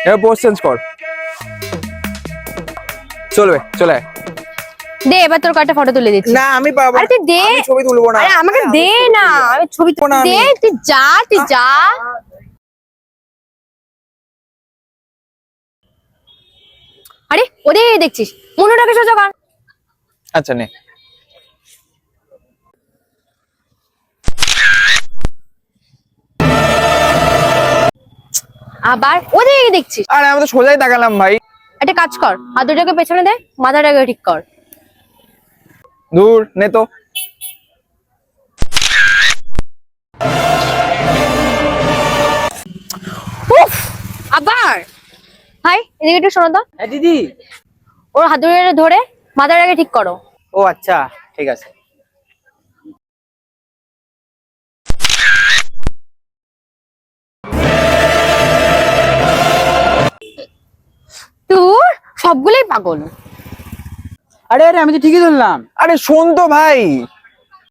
এবার pose change কর। চলবে, চলে আয়। দে এবার তোর কয়েকটা ফটো তুলে দিচ্ছি। না আমি পারবো আরে না। তুই দে। আমি ছবি তুলবো না। আরে আমাকে দে না, আমি ছবি তুলবো না দে। আমি। তুই যা, তুই যা। আরে ওরে দেখছিস, মনোটাকে সোজা কর। আচ্ছা নে। আবার ওরে দেখছিস। আরে আমি তো সোজাই তাকালাম ভাই। একটা কাজ কর, হাত দুটোকে পেছনে দে, মাথাটাকে ঠিক কর। দূর নে তো। উফ, আবার ভাই এদিকে একটু শোনো তো। হ্যাঁ দিদি। ওর হাত দুটো ধরে মাথাটাকে ঠিক করো। ও আচ্ছা, ঠিক আছে। তোর সবগুলোই পাগল। আরে আরে আমি তো ঠিকই ধরলাম। আরে শোন তো ভাই।